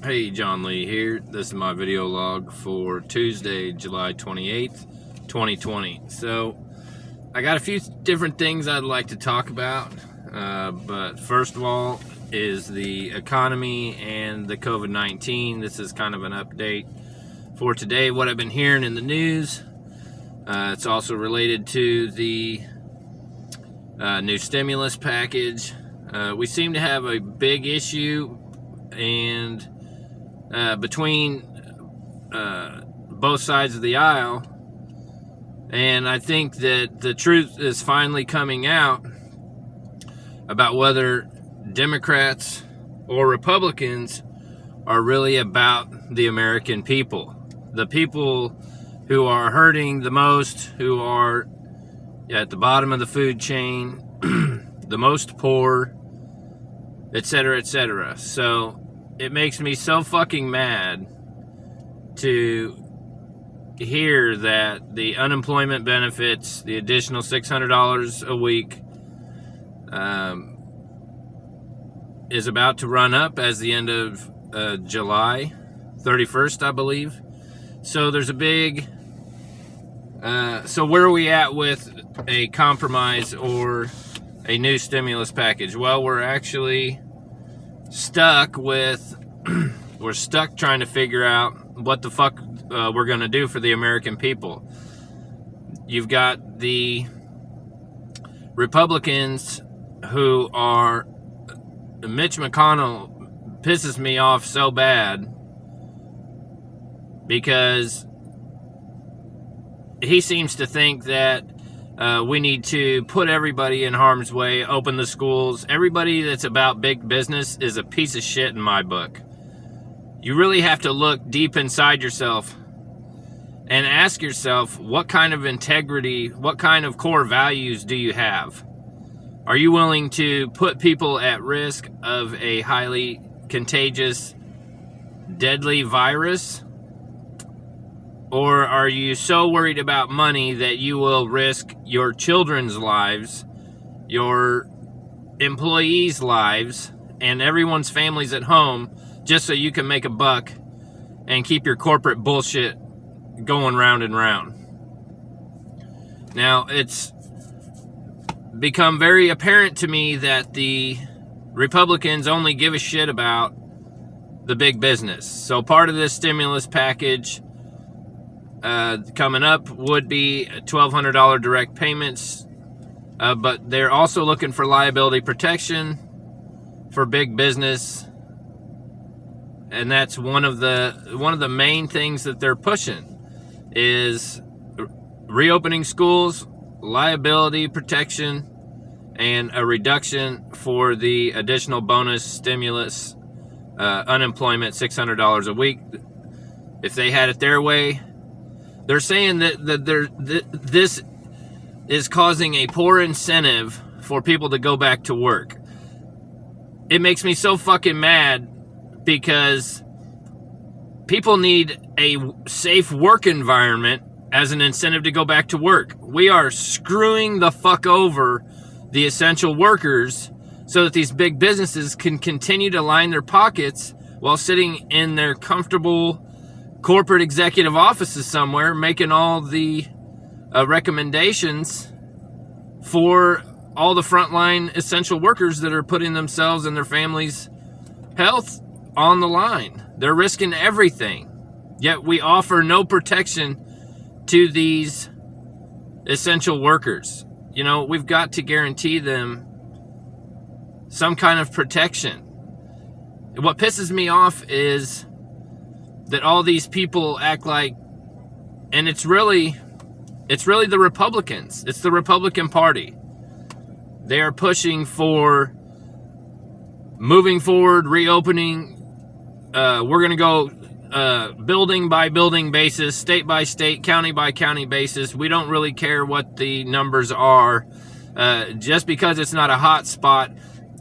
Hey, John Lee here. This is my video log for Tuesday, July 28th, 2020. So, I got a few different things I'd like to talk about, but first of all is the economy and the COVID-19. This is kind of an update for today, what I've been hearing in the news. It's also related to the new stimulus package. We seem to have a big issue and between both sides of the aisle, and I think that the truth is finally coming out about whether Democrats or Republicans are really about the American people, the people who are hurting the most, who are at the bottom of the food chain, the most poor, etc., etc. So it makes me so fucking mad to hear that the unemployment benefits, the additional $600 a week, is about to run up as the end of July 31st, I believe. So there's a big... so where are we at with a compromise or a new stimulus package? Well, we're actually stuck with we're stuck trying to figure out what the fuck we're gonna do for the American people. You've got the Republicans who are... Mitch McConnell pisses me off so bad because he seems to think that we need to put everybody in harm's way, open the schools. Everybody that's about big business is a piece of shit in my book. You really have to look deep inside yourself and ask yourself, what kind of integrity, what kind of core values do you have? Are you willing to put people at risk of a highly contagious, deadly virus? Or are you so worried about money that you will risk your children's lives, your employees' lives, and everyone's families at home just so you can make a buck and keep your corporate bullshit going round and round? Now, it's become very apparent to me that the Republicans only give a shit about the big business. So part of this stimulus package coming up would be $1,200 direct payments, but they're also looking for liability protection for big business, and that's one of the main things that they're pushing is reopening schools, liability protection, and a reduction for the additional bonus stimulus unemployment, $600 a week. If they had it their way, they're saying that this is causing a poor incentive for people to go back to work. It makes me so fucking mad because people need a safe work environment as an incentive to go back to work. We are screwing the fuck over the essential workers so that these big businesses can continue to line their pockets while sitting in their comfortable corporate executive offices somewhere making all the recommendations for all the frontline essential workers that are putting themselves and their families' health on the line. They're risking everything, yet we offer no protection to these essential workers. You know, we've got to guarantee them some kind of protection. What pisses me off is that all these people act like, and it's really the Republicans. It's the Republican Party. They are pushing for moving forward, reopening. We're going to go building by building basis, state by state, county by county basis. We don't really care what the numbers are. Just because it's not a hot spot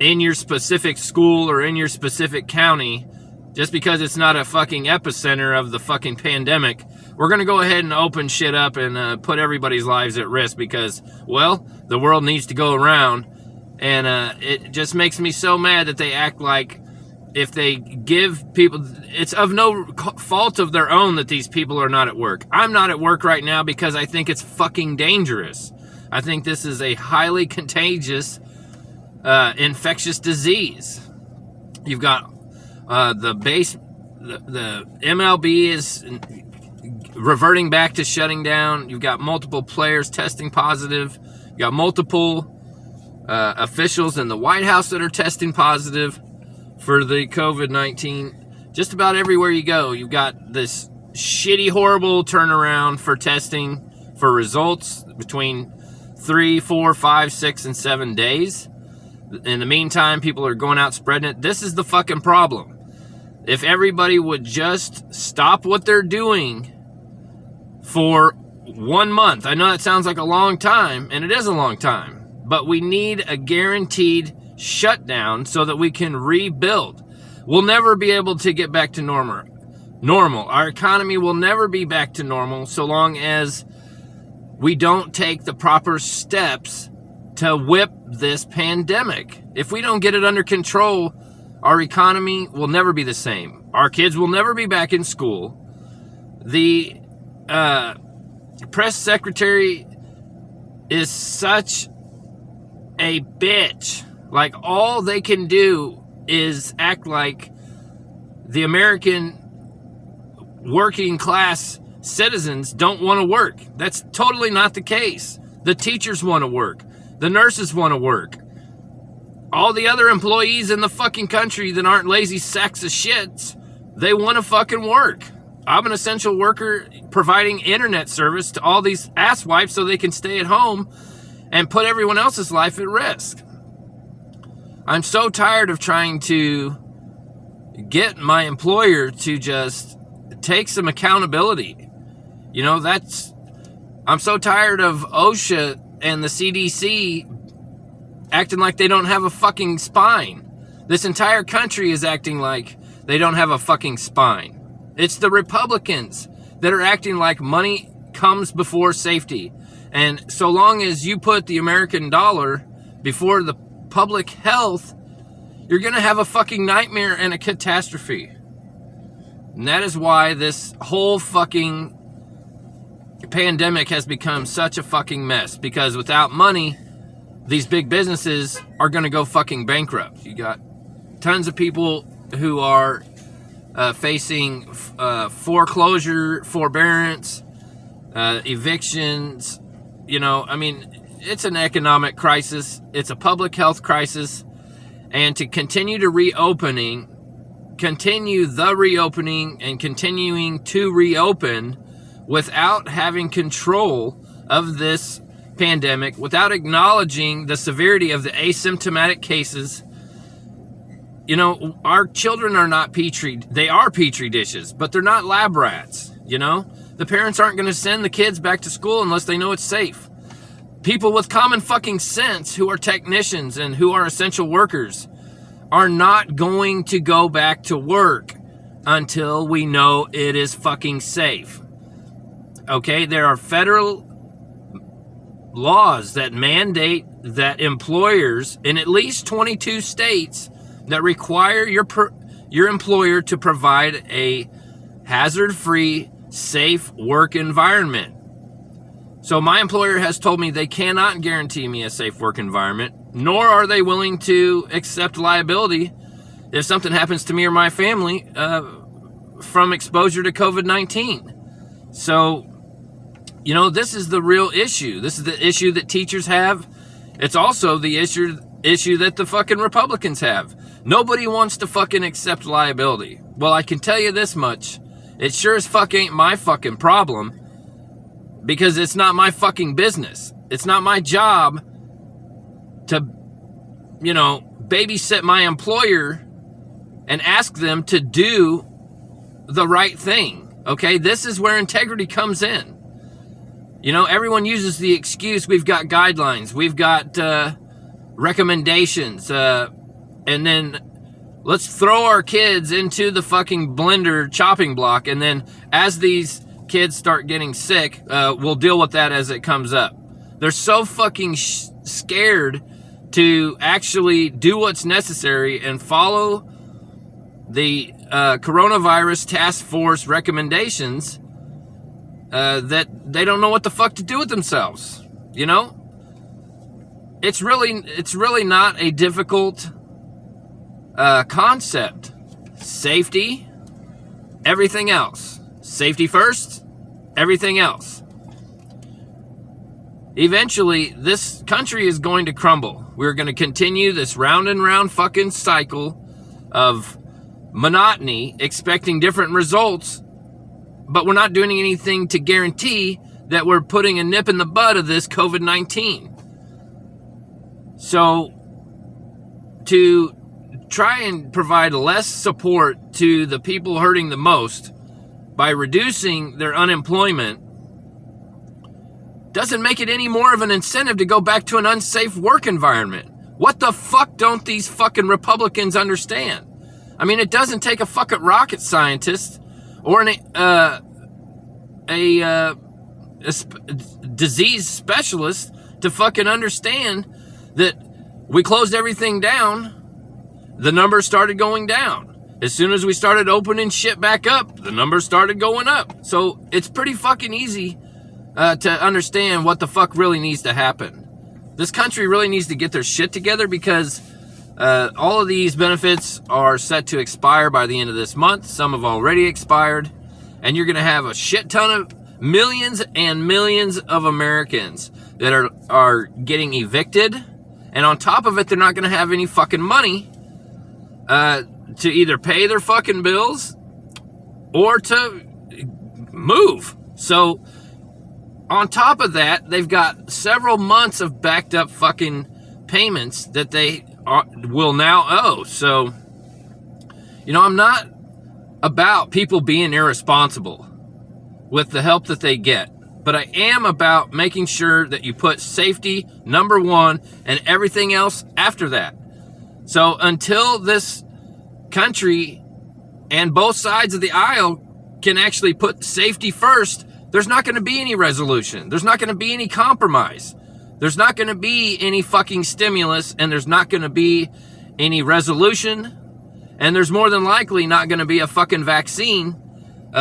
in your specific school or in your specific county, just because it's not a fucking epicenter of the fucking pandemic, we're going to go ahead and open shit up and put everybody's lives at risk because, well, the world needs to go around. And it just makes me so mad that they act like if they give people, it's of no fault of their own that these people are not at work. I'm not at work right now because I think it's fucking dangerous. I think this is a highly contagious, infectious disease. You've got the MLB is reverting back to shutting down. You've got multiple players testing positive. You got multiple officials in the White House that are testing positive for the COVID-19. Just about everywhere you go, you've got this shitty, horrible turnaround for testing for results between 3, 4, 5, 6, and 7 days. In the meantime, people are going out spreading it. This is the fucking problem. If everybody would just stop what they're doing for 1 month. I know that sounds like a long time, and it is a long time, but we need a guaranteed shutdown so that we can rebuild. We'll never be able to get back to normal. Our economy will never be back to normal so long as we don't take the proper steps to whip this pandemic. If we don't get it under control, our economy will never be the same. Our kids will never be back in school. The press secretary is such a bitch. Like, all they can do is act like the American working class citizens don't want to work. That's totally not the case. The teachers want to work. The nurses want to work. All the other employees in the fucking country that aren't lazy sacks of shits, they want to fucking work. I'm an essential worker providing internet service to all these asswipes so they can stay at home and put everyone else's life at risk. I'm so tired of trying to get my employer to just take some accountability. You know, I'm so tired of OSHA and the CDC acting like they don't have a fucking spine. This entire country is acting like they don't have a fucking spine. It's the Republicans that are acting like money comes before safety. And so long as you put the American dollar before the public health, you're going to have a fucking nightmare and a catastrophe. And that is why this whole fucking pandemic has become such a fucking mess. Because without money, these big businesses are going to go fucking bankrupt. You got tons of people who are facing foreclosure, forbearance, evictions. You know, I mean, it's an economic crisis. It's a public health crisis. And to continue the reopening and continuing to reopen without having control of this pandemic, without acknowledging the severity of the asymptomatic cases. You know, our children are not they are petri dishes, but they're not lab rats. You know, the parents aren't going to send the kids back to school unless they know it's safe. People with common fucking sense who are technicians and who are essential workers are not going to go back to work until we know it is fucking safe. Okay, there are federal laws that mandate that employers in at least 22 states that require your employer to provide a hazard-free, safe work environment. So my employer has told me they cannot guarantee me a safe work environment, nor are they willing to accept liability if something happens to me or my family from exposure to COVID-19. So, you know, this is the real issue. This is the issue that teachers have. It's also the issue that the fucking Republicans have. Nobody wants to fucking accept liability. Well, I can tell you this much. It sure as fuck ain't my fucking problem, because it's not my fucking business. It's not my job to, you know, babysit my employer and ask them to do the right thing. Okay? This is where integrity comes in. You know, everyone uses the excuse, we've got guidelines, we've got recommendations, and then let's throw our kids into the fucking blender chopping block, and then as these kids start getting sick, we'll deal with that as it comes up. They're so fucking scared to actually do what's necessary and follow the coronavirus task force recommendations that they don't know what the fuck to do with themselves. You know, it's really not a difficult concept. Safety, everything else. Safety first, everything else. Eventually, this country is going to crumble. We're going to continue this round and round fucking cycle of monotony, expecting different results, but we're not doing anything to guarantee that we're putting a nip in the bud of this COVID-19. So, to try and provide less support to the people hurting the most by reducing their unemployment doesn't make it any more of an incentive to go back to an unsafe work environment. What the fuck don't these fucking Republicans understand? I mean, it doesn't take a fucking rocket scientist or a disease specialist to fucking understand that we closed everything down, the numbers started going down. As soon as we started opening shit back up, the numbers started going up. So it's pretty fucking easy to understand what the fuck really needs to happen. This country really needs to get their shit together because all of these benefits are set to expire by the end of this month. Some have already expired. And you're going to have a shit ton of millions and millions of Americans that are getting evicted. And on top of it, they're not going to have any fucking money to either pay their fucking bills or to move. So on top of that, they've got several months of backed up fucking payments that they will now owe. So, you know, I'm not about people being irresponsible with the help that they get, but I am about making sure that you put safety number one and everything else after that. So until this country and both sides of the aisle can actually put safety first, there's not going to be any resolution. There's not going to be any compromise. There's not going to be any fucking stimulus, and there's not going to be any resolution, and there's more than likely not going to be a fucking vaccine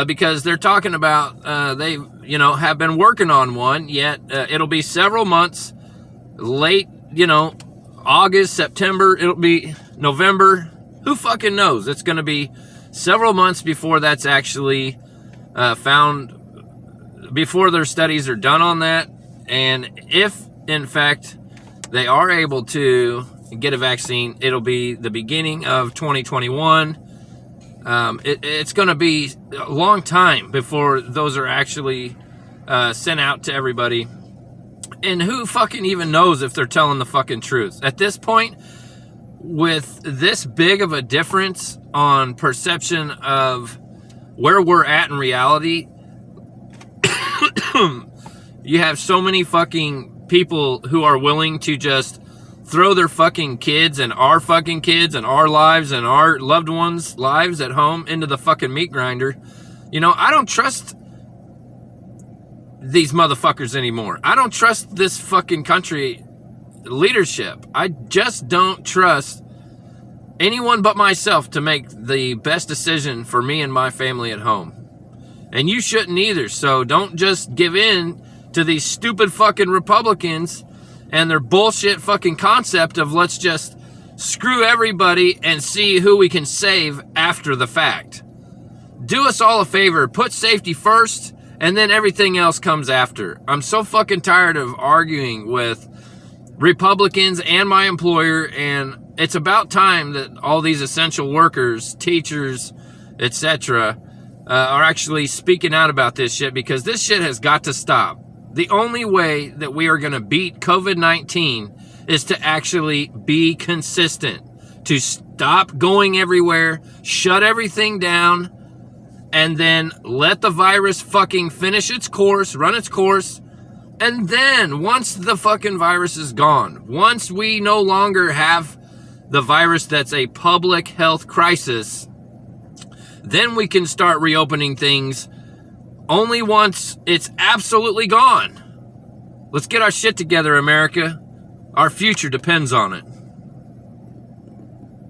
because they're talking about they, you know, have been working on one, yet it'll be several months late, you know, August, September, it'll be November. Who fucking knows? It's going to be several months before that's actually found, before their studies are done on that. And if, in fact, they are able to get a vaccine, it'll be the beginning of 2021. It's going to be a long time before those are actually sent out to everybody. And who fucking even knows if they're telling the fucking truth? At this point, with this big of a difference on perception of where we're at in reality, you have so many fucking people who are willing to just throw their fucking kids and our lives and our loved ones' lives at home into the fucking meat grinder. You know, I don't trust these motherfuckers anymore. I don't trust this fucking country leadership. I just don't trust anyone but myself to make the best decision for me and my family at home. And you shouldn't either. So don't just give in to these stupid fucking Republicans and their bullshit fucking concept of let's just screw everybody and see who we can save after the fact. Do us all a favor. Put safety first and then everything else comes after. I'm so fucking tired of arguing with Republicans and my employer, and it's about time that all these essential workers, teachers, etc., are actually speaking out about this shit, because this shit has got to stop. The only way that we are going to beat COVID-19 is to actually be consistent, to stop going everywhere, shut everything down, and then let the virus fucking finish its course, run its course. And then once the fucking virus is gone, once we no longer have the virus that's a public health crisis, then we can start reopening things only once it's absolutely gone. Let's get our shit together, America. Our future depends on it.